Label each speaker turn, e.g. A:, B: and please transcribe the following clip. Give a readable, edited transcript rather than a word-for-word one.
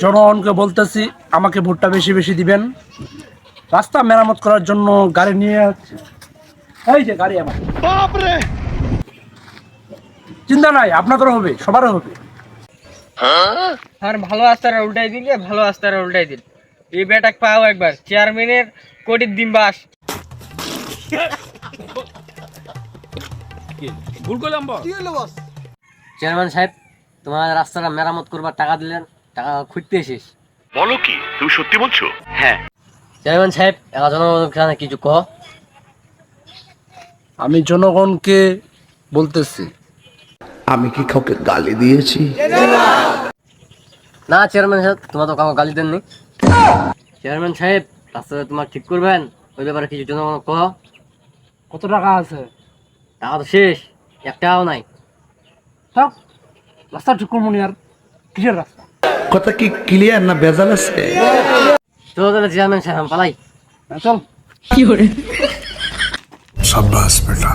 A: জনগণকে বলতেছি আমাকে ভোটটা বেশি বেশি দিবেন। রাস্তা মেরামত করার জন্য গাড়ি নিয়ে যাচ্ছে। এই যে গাড়ি আমার, চিন্তা নাই, আপনাদেরও হবে, সবারও হবে।
B: আর ভালো আস্তারা উল্টাই দিলে ভালো আস্তারা উল্টাই দিল। এই বেটাক পাও একবার চেয়ারম্যানের কোটির দিন বাস।
C: চেয়ারম্যান সাহেব, তোমার রাস্তাটা মেরামত করবার টাকা দিলেন, টাকা খুঁজতে এসেছ।
D: বলো কি, তুমি সত্যি বলছো? হ্যাঁ।
C: চেয়ারম্যান সাহেব, একা জনগণের কিছু কহ।
A: আমি জনগণকে বলতেছি,
E: আমি কি কাউকে গালি দিয়েছি?
C: না চেয়ারম্যান সাহেব, তোমার তো কাউকে গালি দেননি। চেয়ারম্যান সাহেব, রাস্তাটা তোমার ঠিক করবেন, ওই ব্যাপারে কিছু জনগণ কহ।
A: কত টাকা আছে?
C: টাকা তো শেষ, এক টাকাও নাই।
A: তাও রাস্তা ঠিক করবো নি, আর কিসের রাস্তা?
E: কথা কি ক্লিয়ার না ভেজাল আছে?
C: চলো তাহলে চেয়ারম্যান সাহেব, আমি পালাই।
A: চল।
F: शाबाश बेटा।